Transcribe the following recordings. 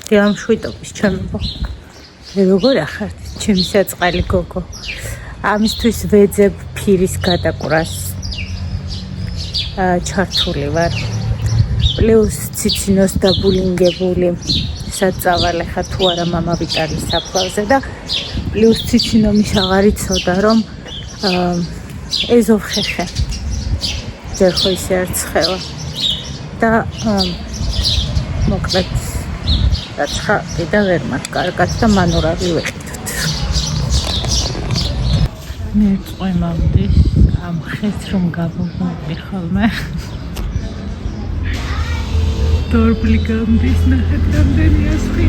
დილამ შვიტობის ჩემო. როგორ ახართ, ჩემი საწყალი გოგო. ამისთვის ვეძებ ფირის გადაკვრას. ჩართული ვარ. პლუს ციცინოს დაბულინგებული. საწავალე ხა თუ არა მამა ვიტალის საფლავზე და პლუს ციცინომის აღარ იცოდა რომ ეზოვხეხე. ჯერ ხო ისე არ ცხელა. და მოკლედ რაცხა კიდევ ვერ მაქვს კარგად და მანურავი ვეყიდოთ. მე წვიმავდი ამ ხეს რომ გავუღუნდი ხოლმე. დორბლი გამდის ნახეთ რამდენი ასხი.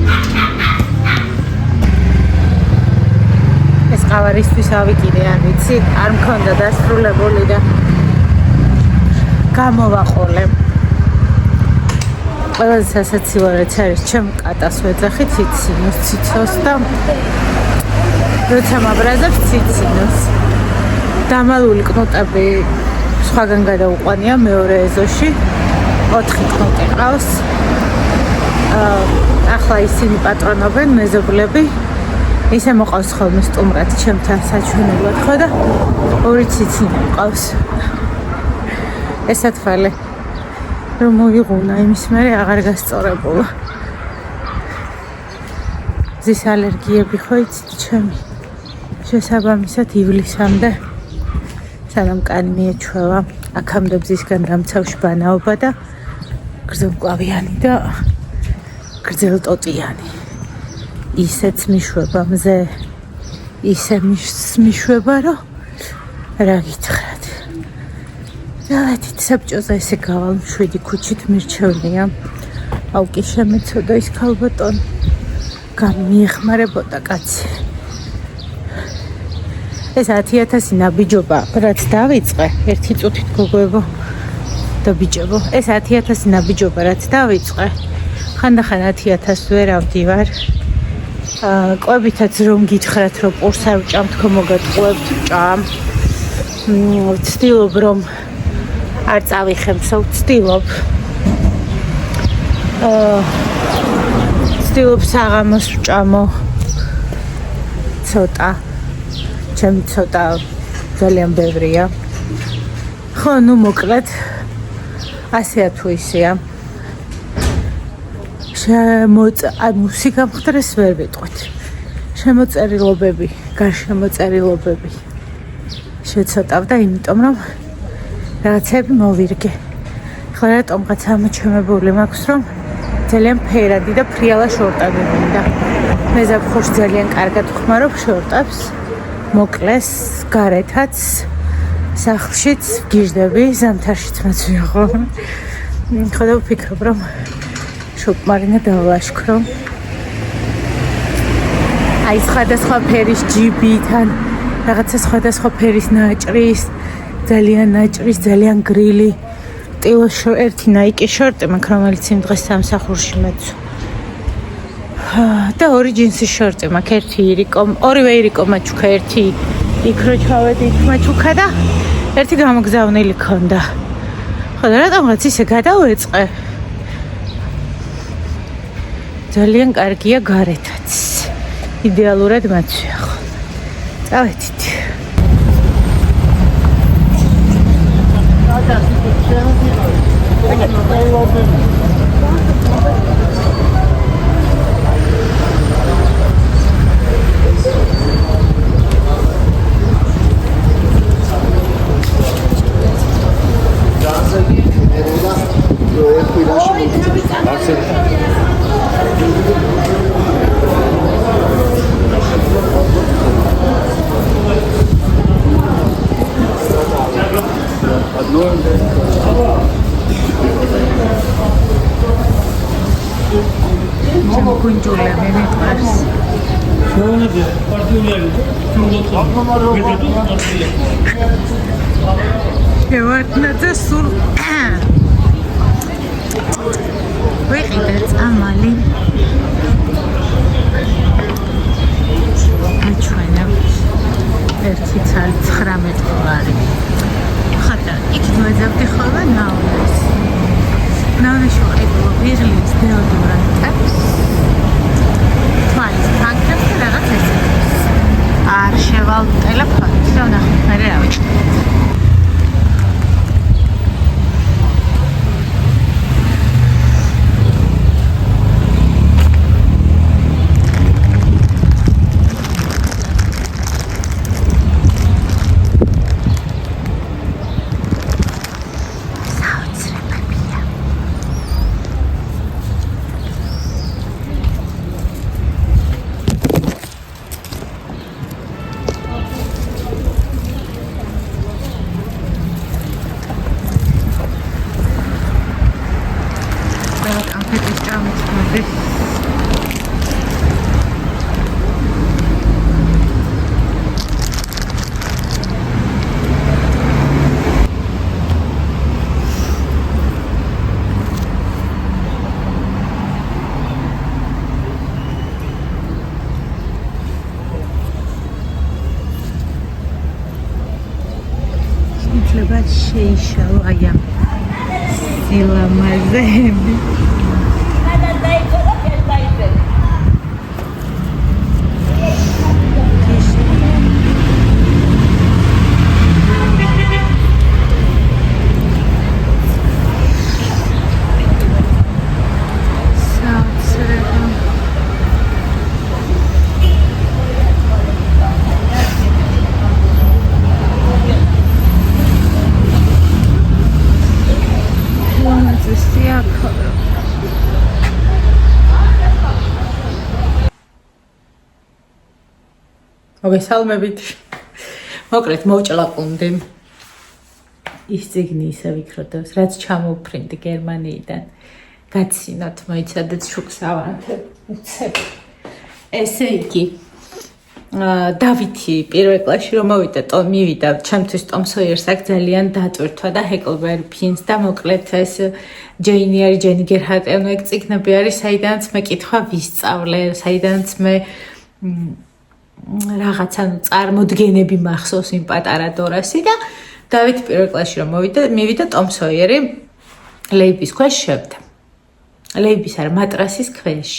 ეს ყავარისთვის ავიკიდე არ ვიცი, არ მქონდა დასრულებული და გამოვაყოლე. ყველაზე სასაცილო რაც არის, ჩემ კატას ვეძახი ციცინოს და როცა მაბრაზებს ციცინოს. დამალული კნუტები სხვაგან გადაუყვანია მეორე ეზოში. 4 კნუტი ყავს. ახლა ისინი პატრონობენ მეზობლები. ისე მოყავს ხოლმე სტუმრად ჩემთან საჩვენებლად ხო და 2 ციცინი ყავს. ესათვალე რომ მოიღუნა იმის მერე აღარ გასწორებულა. ზის ალერგიები ხო იცით ჩემი. შესაბამისად ივლისამდე სანამ კანი მიეჩვევა, აქამდე ბზისგან დამცავში ბანაობა და გრძელმკლავიანი და გრძელტოტიანი. ისეც მიშვება მზე, ისე მიშვება, რომ რა გითხრათ. დავეთით საბჭოზე ესე გავალ 7 ქუჩით მირჩევნია. აუ კი შემეცოდა ის ქალბატონი. გამიეხმარებოდა კაცი. ეს 10,000 ნაბიჯობა, რაც დავიწყე, 1 წუთით გოგოებო და ბიჭებო, ეს 10,000 ნაბიჯობა, რაც დავიწყე, ხანდახან 10,000 ვერ ავდივარ. ყვებითაც რომ გითხრათ, რომ პურს არ ვჭამ, თქო მოგატყუებთ, ვჭამ. ვცდილობ რომ არ წავიხემსო, ვცდილობ საღამოს ვჭამო ცოტა. ჩემი ცოტა ძალიან ბევრია. ხო, ნუ მოკლედ ასეა თუ ისეა. ანუ სიგამხდრეს ვერ ვიტყვით. შემოწერილობები, გარშემოწერილობები შეცოტავ და იმიტომ რომ რაღაცები მოვირგე. ხო რატომღაც ამოჩემებული მაქვს რომ ძალიან ფერადი და ფრიალა შორტები მინდა. მე ზაფხულში ძალიან კარგად ვხმარობ შორტებს. მოკლეს გარეთაც სახლშიც გიждები, ზამთარშიც მეცვიაღო. ხო და ვფიქრობ რომ შოპმარინა დავლაშქრო. აი სხვადასხვა ფერის ჯიბიდან, რაღაცა სხვადასხვა ფერის ნაჭრის, ძალიან ნაჭრის, ძალიან გრილი. ტილოს ერთი ნაიკი შორტი მაქვს, რომელიც იმ დღეს სამსახურში მეცვა. და 2 ჯინსის შორტი მაქვს, ერთი ირიკო, ორივე ირიკო მაჩუქა, ერთი იქრო ჩავედი იქ მაჩუქა და ერთი გამოგზავნილი ქონდა. ხო და რატომღაც ისე გადავეწყე. ძალიან კარგია გარეთაც. იდეალურად მაცვიახო. წავედით. შევარდნაძე სულ ვიყიდე წამალი აჩვენებ ერთი ცალი 19 დოლარი. ხათა იქ მოეძებდი ხოლმე ნაუნეს. ნაუნეში ვიყიდე ვიღლის დეოდორანტებს. შეიშალაია სილამაზეები. მოგესალმებით. მოკლედ მოვჭლაყუნდი. ის წიგნი ისე ვიქროდავს, რაც ჩამოვფრინდი გერმანიიდან. გაცინოთ, მოიცადეთ შუქს ავანთებ, უცებ. ესე იგი, დავითი პირველ კლასში რომ მივიდა, ჩემთვის ტომ სოიერს აქ ძალიან დატვირთვა და ჰეკლბერი ფინს და მოკლედ ეს ჯეინი არის, ჯენი გერჰარტენი ეგ წიგნები არის, საიდანაც მე კითხვა ვისწავლე, საიდანაც მე რაღაცა წარმოდგენები მახსოვს იმ პატარა დორასი და დავით პირველ კლასში რომ მივიდა ტომ სოიერი ლეიბის ქვეშ შევდა. ლეიბის არა მატრასის ქვეშ.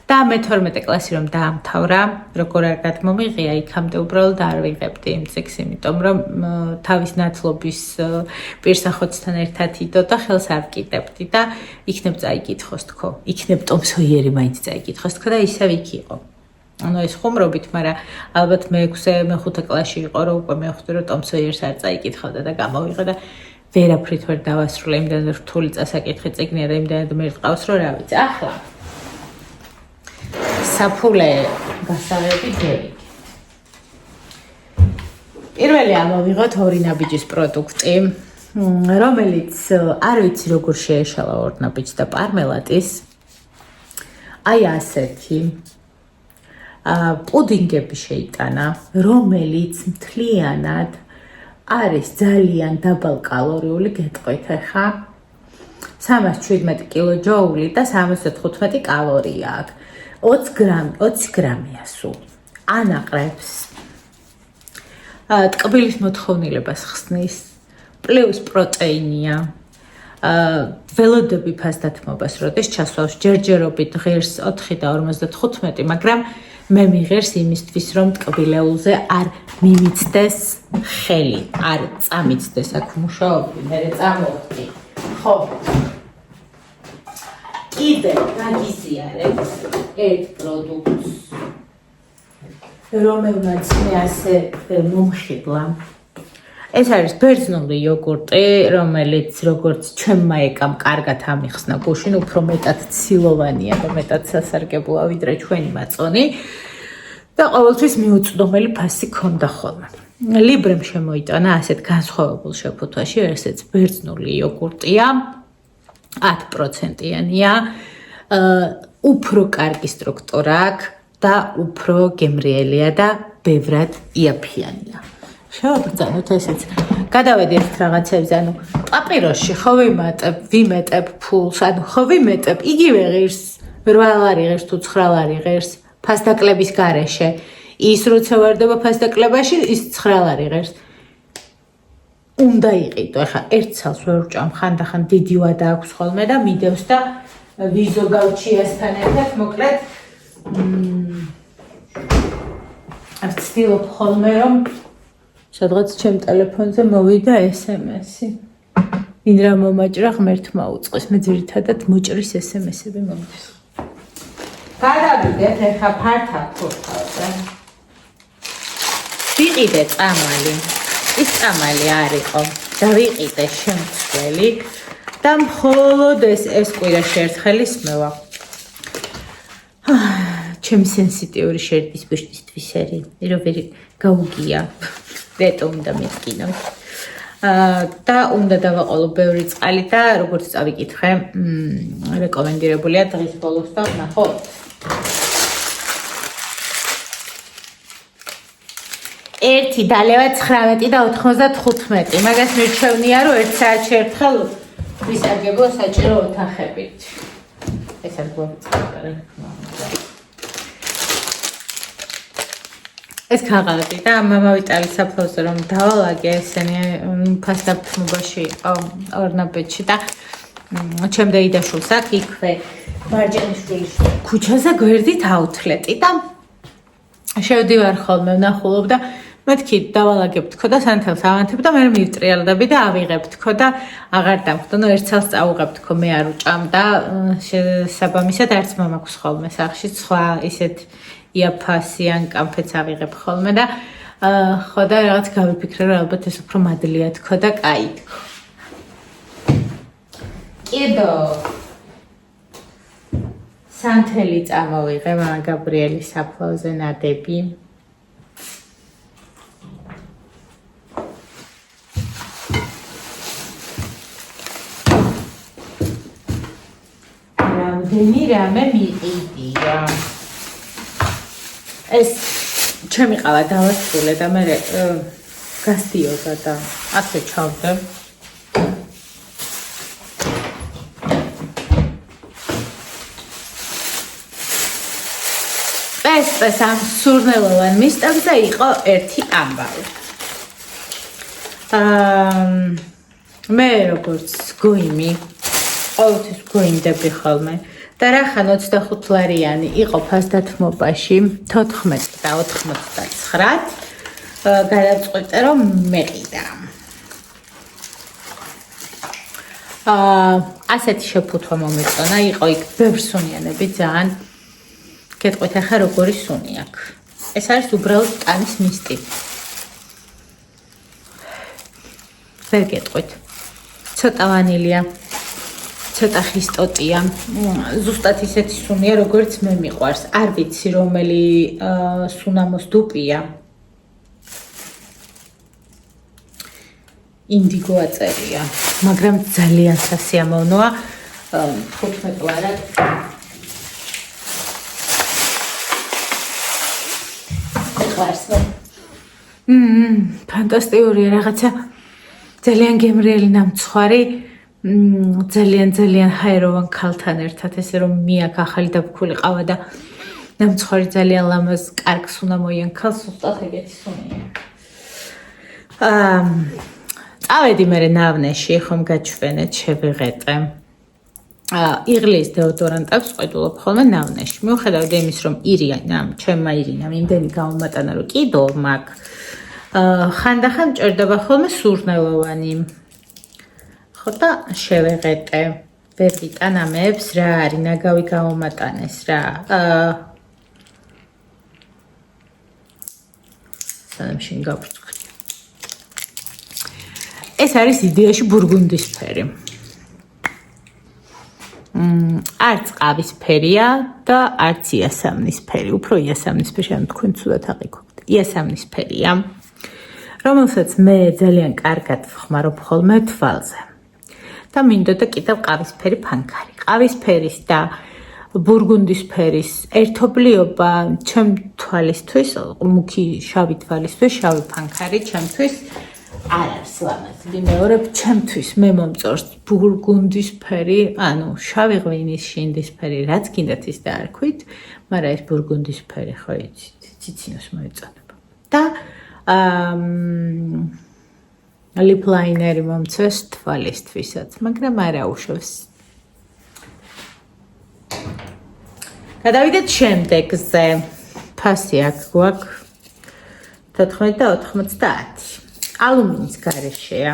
და მე 12 კლასი რომ დაამთავრა, როგორ არ გადმომიღია იქამდე უბრალოდ არ ვიღებდი იმ წიგნს, იმიტომ რომ თავის ნათლობის პირსახოცთან ერთად იდო და ხელს არ ვკიდებდი და იქნებ წაიკითხოს თქო. იქნებ ტომ სოიერი მაინც წაიკითხოს თქო და ისევ იქ იყო. ანუ ეს ხუმრობით, მაგრამ ალბათ მე-5 კლასში იყო, რომ უკვე მეხვდი რომ ტომ სოიერს არ წაიკითხავდა და გამოვიღე და ვერაფრით ვერ დავასრულე, იმდენად რთული წასაკითხი წიგნია და იმდენად მე რყავს, რომ რა ვიცი. ახლა საფულე გასაღები გერიგე. პირველი ამოვიღოთ ორი ნაბიჯის პროდუქტი, რომელიც არ ვიცი როგორ შეეშალა ორ ნაბიჯს და პარმელატის. აი ასეთი პუდინგები შეიტანა, რომელიც მთლიანად არის ძალიან დაბალკალორიული, გეტყვით ახლა 317 კილოჯოული და 75 კალორია აქვს. 20 გრამია სულ. ანაყრებს ტკბილის მოთხოვნილებას ხსნის, პლუს პროტეინია. ველოდები ფასდათმობას, როდეს ჩასვავს ჯერჯერობით ღირს 4 და 55, მაგრამ მე მიღერს იმისთვის, რომ ტკბილეულზე არ მიმიცდეს ხელი, არ წამიცდეს აქ მუშაობდი, მე წამოვხდი. ხო. კიდე გაგიზიარებთ ერთ პროდუქტს, რომელმაც მე ასე მომხიბლა. ეს არის ბერძნული იოგურტი, რომელიც როგორც ჩემმა ეკამ კარგად ამიხსნა გუშინ, უფრო მეტად ცილოვანია და მეტად სასარგებლოა ვიდრე ჩვენი მაწონი და ყოველთვის მიუწვდომელი ფასი ქონდა ხოლმე. ლიბრემ შემოიტანა ასეთ განსხვავებულ შეფუთვაში, ესეც ბერძნული იოგურტია, 10%-იანია, უფრო კარგი სტრუქტურა აქვს და უფრო გემრიელია და ბევრად იაფიანია. შევაბრძანოთ ესეც. გადავედი ერთ რაღაცებზე, ანუ პაპიროსში ხო ვიმეტებ ფულს, ანუ ხო ვიმეტებ იგივე ღირს, 8 ლარი ღირს თუ 9 ლარი ღირს, ფასდაკლების გარეშე. ის როცა ვარდება ფასდაკლებაში, ის 9 ლარი ღირს. უნდა იყიდო, ახლა ერთ ცალს ვერ ვჭამ, ხანდახან დიდი ვადა აქვს ხოლმე და მიდევს და ვიზო გავჩიასთან ერთად, მოკლედ ვცდილობ ხოლმე, რომ სადღაც ჩემ ტელეფონზე მოვიდა SMS-ი. ვინ რა მომაჭრა ღმერთმა უწყოს, მე ძირითადად მოჭრის SMS-ები მომდის. გადავიდეთ ახლა ფართა ფურთავზე. ვიყიდე წამალი. ის წამალი არ იყო. დავიყიდე შემცველი და მხოლოდ ეს კვირა შეერთხელ ისმევა. ჩემი სენსიტიური შერდის ბუშტისთვის ერი, რომ ვერ გაუგია. რეტო უნდა მეთქინო. და უნდა დავაყოლო ბევრი წყალი და როგორც წავიკითხე, რეკომენდირებულია დღის ბოლოს და ვნახოთ. ერთი დალევა 19 და 95. მაგას მირჩევნია, რომ ერთ საათში ერთხელ ვისარგებლო საჭირო ოთახებით. ეს არ გვაწყდება. ეს ქაღალდი და მამა ვიტალის საფლავზე რომ დავალაგე ესენი ფასდაფთმობაში იყო ორნაბეთში და ჩემ დაიდაშულს აქ იქვე მარჯანიშვილის ქუჩაზე გვერდით აუთლეტი და შევდივარ ხოლმე ვნახულობ და მეთქი დავალაგებ თქო და სანთელს ავანთებ და მე მივტრიალდები და ავიღებ თქო და აღარ დამხდო ნუ ერთ წელს წავუღებ თქო მე არ უჭამ და საბამისად არც მომაქვს ხოლმე სახში სხვა ისეთ იაფასიან კამფეთს ავიღებ ხოლმე და ხო და რაღაც გავიფიქრე რომ ალბათ ეს უფრო მადლია თქო და კაი თქო კიდო სანთელი წამოვიღე მამა გაბრიელის საფლავზე ნადები რამდენი რამე მიყიდია ეს ჩემი ყავა დავასრულე და მე გასდიოდა და ასე ჩავდე ეს ამ სურნელოვან მისტებზე იყო ერთი ამბავი მე როგორც გოიმი ყოველთვის გოიმდები ხოლმე და რახან 25 ლარიანი იყო ფასდათმობაში 14 და 99 გადავწყვიტე რომ მეყიდა ასეთი შეფუთვა მომეწონა იყო იქ ბევრი სუნიანები ძალიან გეტყვით ახლა როგორი სუნი აქვს ეს არის უბრალოდ ტანის მისტი ვერ გეტყვით ცოტა ვანილია ცოტა ხისტოტია ზუსტად ისეთი სუნია როგორც მე მიყვარს არ ვიცი რომელი სუნამოს დუპია ინდიგო აწერია მაგრამ ძალიან სასიამოვნოა 15 ლარად ფანტასტიკურია რაღაცა ძალიან გემრიელი ნამცხვარი ძალიან ჰაეროვან ქალთან ერთად ესე რომ მიაქ ახალი დაფქული ყავა და ნამცხვარი ძალიან ლამაზ კარგს უნდა მოიენქალ სუსტად ეგეთი სუნია წავედი მე ნავნეში ხომ გაჩვენეთ შევიღეტე იღლის დეოდორანტებს ყიდულობ ხოლმე ნავნეში მიუხედავად იმის რომ ირინამ ჩემმა ირინამ იმდენი გამომატანა რომ კიდო მაქვს ხანდახან მჭირდება ხოლმე სურნელოვანი ხო და შევეღეტე ვერ ვიტან ამებს რა არის ნაგავი გამომატანეს რა სანამ შენ გავრცხვი ეს არის იდეაში ბურგუნდისფერი არც ყავისფერია და არც იასამნისფერი უფრო იასამნისფერი ან თქვენ ცუდად აღიქვთ იასამნისფერია რომელსაც მე ძალიან კარგად ვხმარობ ხოლმე თვალზე და მინდოდა კიდევ ყავისფერი ფანქარი ყავისფერის და ბურგუნდისფერის ერთობლიობა ჩემ თვალისთვის მუქი შავი თვალისთვის შავი ფანქარი ჩემთვის არ არის ლამაზი მეორებ ჩემთვის მე მომწონს ბურგუნდისფერი ანუ შავი ღვინის შინდისფერი რაც გინდათ ის დაარქვით მაგრამ ეს ბურგუნდისფერი ხო იცით ციცინოს მოეწონება და lip liner-ი მომწეს თვალისთვისაც, მაგრამ არა უშავს. გადავიდეთ შემდეგზე. ფასი აქ გვაქვს 14 და 90. ალუმინის გარეშეა.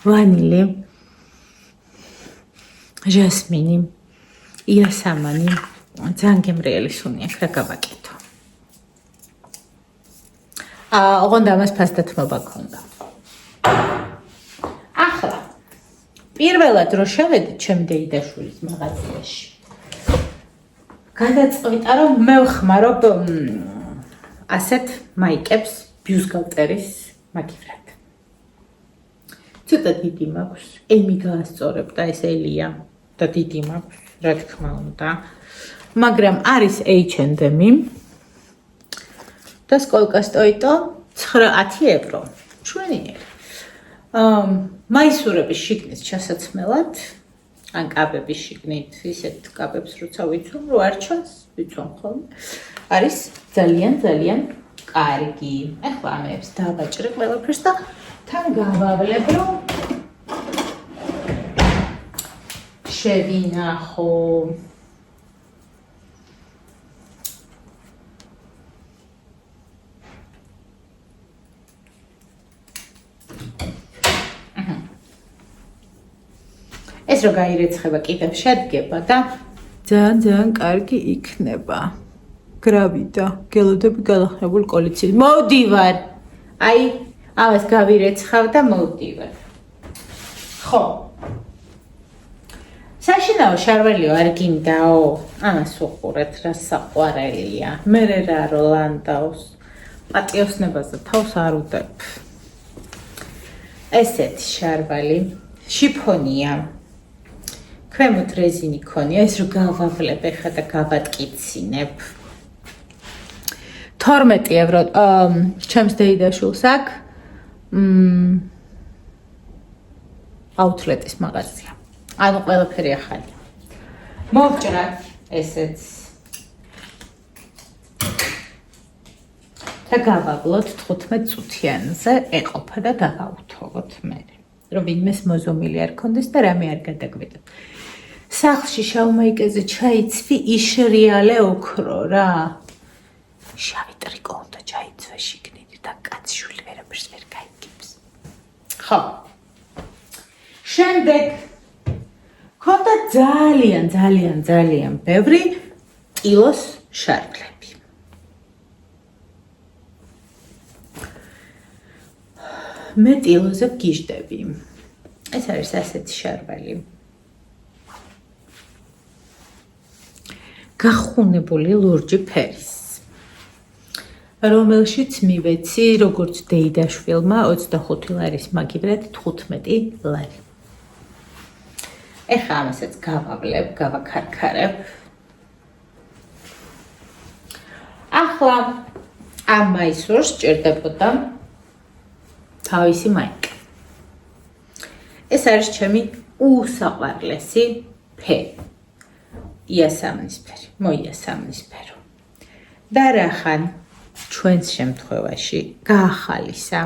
ვანილი, ჟასმინი, იასამანი, ძალიან გემრიელი სუნი აქ რა გავაკეთო. ოღონდ ამას ფასდათმობა ქონდა. ახლა პირველად რო შევედით ჩემი დეიდაშვილის მაღაზიაში. გადაწყვიტა რომ მე ვხმარობ ასეთ მაიკებს ბიუსგალტერის მაგივრად. ცოტა დიდი მაქვს, ემი გაასწორებდა ეს ელია და დიდი მაქვს, რა თქმა უნდა. მაგრამ არის H&M-ი და სკოლკა стоит 9 евро. ჩვენიერი. მაისურების შიგნის ჩასაცმელად, ან კაბების შიგნით, ისეთ კაბებს როცა ვიცვამ, რო არ ჩანს, ვიცვამ ხოლმე. არის ძალიან კარგი. ახლა ამებს დავაჭრე ყველაფერს და თან გავავლებ, რომ შევინახო. ეს რო გაირეცხება კიდევ შედგება და ძალიან კარგი იქნება. გრავიდა, გელოდები გალახნებული კოლიციით. მოვდივარ. აი, ამას გავირეცხავ და მოვდივარ. ხო. საშინაო შარველიო არ გინდაო? ამას უყურეთ, რა საყვარელია. მე რა როლანდაოს პატიოსნებაზე თავს არ უდებ. ესეთი შარვალი შიფონია. ქვემოთ რეზინი ქონია, ეს რო გავავლებ ახლა და გავატკიცინებ. 12 ევრო ჩემს დეიდაშულს აქ აუთლეტის მაღაზია. ანუ ყველაფერი ახალია. მოვჭრათ ესეც. და გავავლოთ 15 წუთიანზე ეყოფა და დავაუთოვოთ მე. რომ ვინმეს მოზომილი არ ქონდეს და რამე არ გადაგვიდოს. სახლში შავმაიკეზე ჩაიცვი იშრიალე ოქრო რა. შავი ტრიკო უნდა ჩაიცვე შიგნით და კაცშვილი ვერაფერს ვერ გაიგებს. ხო. შემდეგ ქონდა ძალიან ბევრი ტილოს შარფლები. მე ტილოზე გიждები. ეს არის ასეთი შარვალი. გახუნებული ლურჯი ფერის. რომელშიც მივეცი როგორც დეიდაშვილმა 25 ლარის მაგივრად 15 ლარი. ეხლა ამასაც გავავლებ, გავაქარქარებ. ახლა ამ მაისურს ჭირდებოდა თავისი მაიკა. ეს არის ჩემი უსაყვარლესი ფერი. იასამნისფერი, მოიასამნისფერო. და რახან ჩვენს შემთხვევაში გაახალისა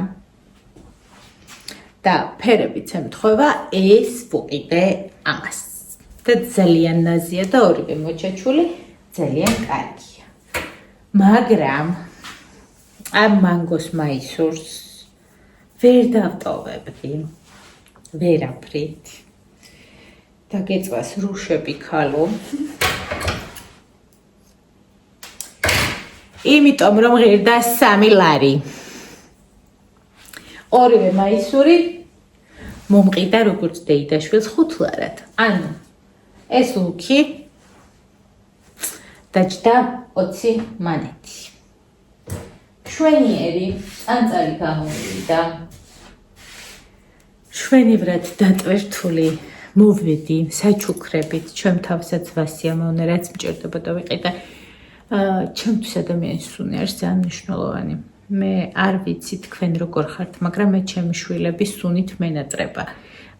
და ფერებიც ემთხვევა ეს ვუყიდე ამას. და ძალიან ნაზია და ორივე მოჩაჩული ძალიან კარგია. მაგრამ ამ მანგოს მაისურს ვერ დავტოვებდი. ვერაფრით. და გეწვას რუშები ქალო. იმიტომ რომ ღირდა 3 ლარი. ორივე მაისური მომყიდა როგორც დეიდაშვილს 5 ლარად. ანუ ეს ლუკი დაჭდა 20 მანეთი. შვენიერი წანწალი გამოვიდა. შვენივრად დატვირთული მოვედი საჩუქრებით, ჩემ თავსაც ვასიამოვნე, რაც მჭირდებოდა ვიყიდე. ჩემთვის ადამიანის სუნი არის ძალიან მნიშვნელოვანი. მე არ ვიცი თქვენ როგორ ხართ, მაგრამ მე ჩემი შვილების სუნით მენატრება.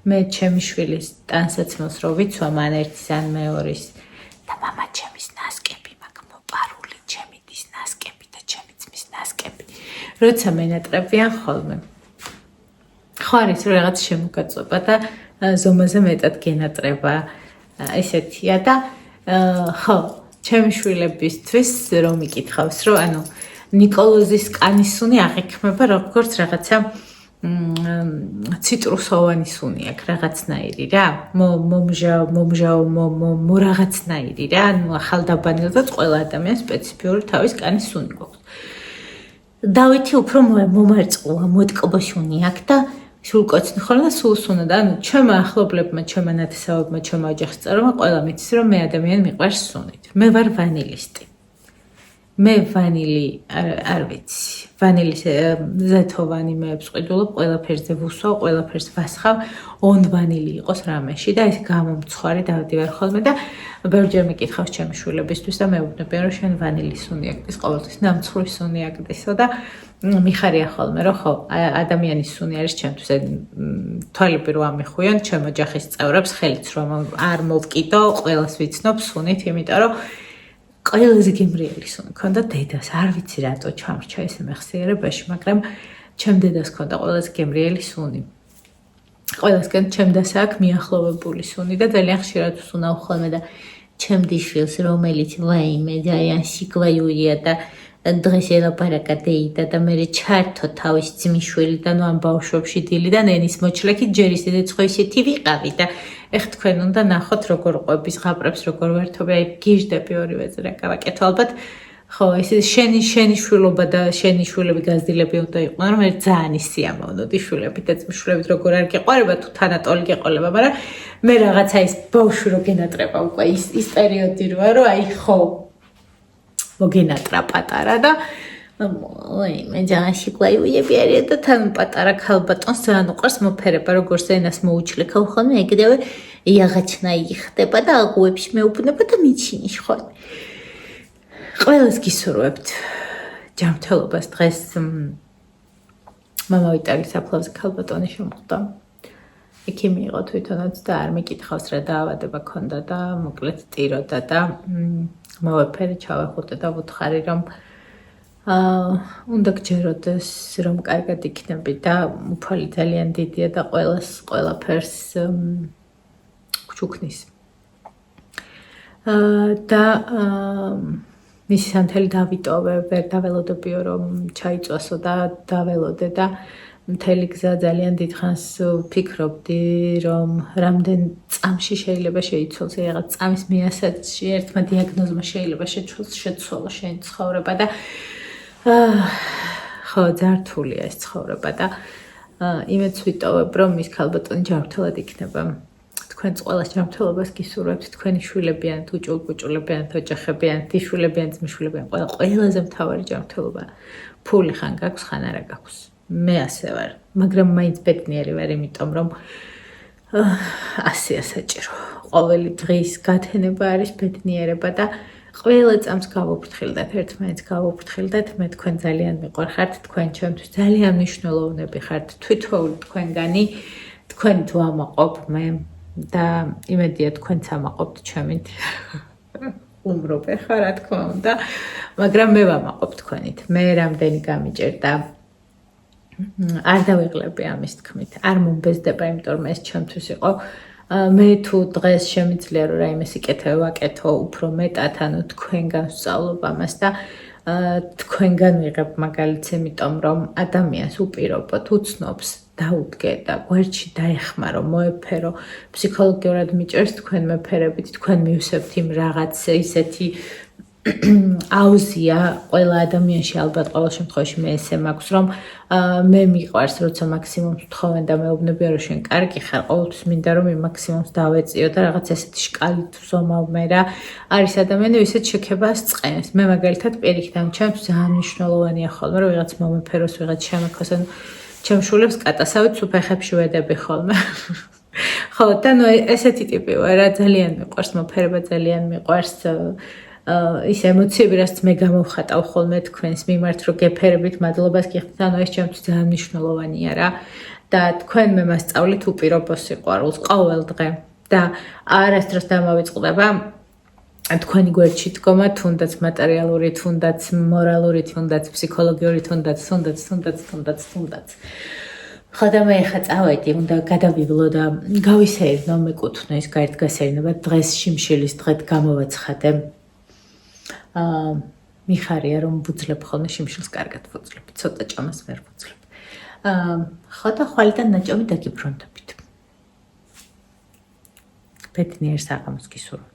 მე ჩემი შვილის ტანსაცმელს რო ვიცვამ ან ერთის ან მეორის და მამა ჩემის ნასკები მაქვს მოპარული, ჩემი დის ნასკები და ჩემი ძმის ნასკები. როცა მენატრებიან ხოლმე. ხო არის რაღაც შემოგაწובה და ზომაზე მეტად გენატრება ესეთია და ხო ჩემი შვილებისთვის რომ იკითხავს რომ ანუ ნიკოლოზის კანის სუნი აღიქმება როგორც რაღაცა ციტრუსოვანი სუნი აქვს რაღაცნაირი რა მომჟავ რაღაცნაირი რა ანუ ახალდაბანელსაც ყველა ადამიანს სპეციფიური თავის კანის სუნი გვაქვს დავითი უფრო მომარწყოა მოტკბო სუნი აქვს და სულკოცნი ხოლმე სულ სუნა და ანუ ჩემ ახლობლებმა ჩემ ნათესავებმა ჩემ ოჯახის წევრებმა ყველა მიცის რომ მე ადამიანი მიყვარს სუნით მე ვარ ვანილისტი მე ვანილი არ ვიცი. ვანილის ზეთოვანი მე ვსყიდულობ, ყველაფერზე ვუსვავ, ყველაფერს ვასხავ, on ვანილი იყოს რამეში და ეს გამომცხვარი დავდივარ ხოლმე და ბევრჯერ მეკითხავს ჩემი შვილებისთვის და მეუბნებიან რომ შენ ვანილის სუნი აკდის, ყოველთვის ნამცხვრის სუნი აკდისო და მიხარია ხოლმე რომ ხო ადამიანის სუნი არის ჩემთვის თვალები რო ამიხუიან ჩემ ოჯახის წევრებს ხელიც რომ არ მოვკიდო, ყველას ვიცნობ სუნით, იმიტომ რომ ყველაზე გემრიელი სუნი ქონდა დედას, არ ვიცი რატო ჩამრჩა ესე მეხსიერებაში, მაგრამ ჩემ დედას ქონდა ყველაზე გემრიელი სუნი. ყველასგან ჩემ დასა აქვს მიახლოვებული სუნი და ძალიან ხშირად ვსუნავ ხოლმე და ჩემ დიშვილს, რომელიც ვაიმე ძალიან სიკვაიურია და დღეს ელაპარაკა დეიდა და მე ჩართო თავის ძმისშვილიდან ამ ბავშვებში დილიდან ენის მოჩლექით ჯერ ისე ხო ისეთი ვიყავი და ეხ თქვენ უნდა ნახოთ როგორ ყვების ღაპრებს როგორ ვერთობი აი გიჟდები ორივეზე რა გავაკეთო ალბათ ხო ესე შენი შვილობა და შენი შვილები გაზრდილები უნდა იყვნენ რომ ერთ ძალიან ისიამოვნოდი შვილები და ძმისშვილებით როგორ არ გეყვარება თუ თანატოლი გეყოლება მაგრამ მე რაღაცა ის ბავშვი რო გენატრება უკვე ის პერიოდი როა რომ აი ხო მოგენატრა პატარა და მე ძალიან სიკვაიურები არიან და თან პატარა ქალბატონს ძალიან უყვარს მოფერება როგორც ენას მოუჩლეკავ ხოლმე ეგრევე იაღაჩნაი ხდება და აგუებში მეუბნება და მიჩინის ხოლმე ყველას გისურვებთ ჯანმრთელობას დღეს მამა ვიტალის საფლავზე ქალბატონი შემოხვდა იქი მიიღო თვითონაც და არ მეკითხავს რა დაავადება ქონდა და მოკლედ ტიროდა და მოვეფერე ჩავეხუტე და ვუთხარი რომ უნდა გჯეროდეს რომ კარგად იქნები და უფალი ძალიან დიდია და ყველაფერს გჩუქნის და მისი სანთელი დავიტოვე ვერ დაველოდებიო რომ ჩაიწვასო და დაველოდე და მთელი გზა ძალიან დიდხანს ვფიქრობდი რომ რამდენ წამში შეიძლება შეიცვალოს რაღაც წამის მიასაჯში ერთმა დიაგნოზმა შეიძლება შეცვალოს შენი ცხოვრება და ხო ძართულია ეს ცხოვრება და იმედს ვიტოვებ რომ ის ქალბატონი ჯანმრთელად იქნება თქვენს ყველას ჯანმრთელობას გისურვებთ თქვენი შვილებიან თუ ჭულპუჭულებიან თუ ოჯახებიან დიშვილებიან ძმისშვილებიან ყველაზე მთავარი ჯანმრთელობა ფული ხან გაქვს ხან არა გაქვს მე ასე ვარ, მაგრამ მაინც ბედნიერი ვარ, იმიტომ რომ ასეა საჭირო. ყოველი დღის გათენება არის ბედნიერება და ყველა წამს გავუფრთხილდეთ, ერთმანეთს გავუფრთხილდეთ, მე თქვენ ძალიან მიყვარხართ, თქვენ ჩემთვის ძალიან მნიშვნელოვნები ხართ, თვითოული თქვენგანი, თქვენ თუ ამაყობ მე და იმედია თქვენც ამაყობთ ჩემით. უმრობ ხარ, რა თქმა უნდა, მაგრამ მე ვამაყობ თქვენით. მე რამდენი გამიჭერდა არ დავიღლები ამის თქმით, არ მომბეზდება, იმიტომ რომ ეს ჩემთვის იყო მე თუ დღეს შემიძლია რომ რაიმე სიკეთე ვაკეთო უფრო მეტად, ანუ თქვენგან ვსწავლობ ამას და თქვენგან ვიღებ მაგალითს, იმიტომ რომ ადამიანს უპირობოდ უცნობს დაუდგე და გვერდში დაეხმარო, მოეფერო, ფსიქოლოგიურად მიჭერს თქვენ მეფერებით, თქვენ მივსებთ იმ რაღაც ისეთი აუზია ყველა ადამიანში ალბათ ყოველ შემთხვევაში მე ესე მაქვს რომ მე მიყვარს როცა მაქსიმუმს ვთხოვენ და მეუბნებიან რომ შენ კარგი ხარ ყოველთვის მინდა რომ იმ მაქსიმუმს დავეწიო და რაღაც ესეთი შკალით ვზომავ მე რა არის ადამიანი ვისაც შექებას წყენს მე მაგალითად პირიქით ამ ჩემს ძალიან მნიშვნელოვანია ხოლმე რომ ვიღაც მომეფეროს ვიღაც შემექოს ანუ ჩემ შულებს კატასავით სუფეხებში ვედები ხოლმე ხო და ნუ ესეთი ტიპი ვარ რა ძალიან მიყვარს მოფერება ძალიან მიყვარს ის ემოციები რაც მე გამოვხატავ ხოლმე თქვენს მიმართ რომ გეფერებით მადლობას გიხდით ანუ ეს ჩემთვის ძალიან მნიშვნელოვანია რა და თქვენ მე მასწავლით უპირობო სიყვარულს ყოველ დღე და არასდროს დამავიწყდება თქვენი გვერდში დგომა თუნდაც მატერიალური თუნდაც მორალური თუნდაც ფსიქოლოგიური თუნდაც ხოდა მე ხა წავედი უნდა გადავივლო და გავისეირნო მეკუთვნო ის გაერთგასეირნება დღეს შიმშილის დღეთ გამოვაცხადე მიხარია რომ ვუძლებ ხოლმე შიმშილს კარგად ვუძლებ ცოტა ჭამას ვერ ვუძლებ ხოდა ხვალიდან ნაჭამი დაგიბრუნდებით ბედნიერ საღამოს გისურვებთ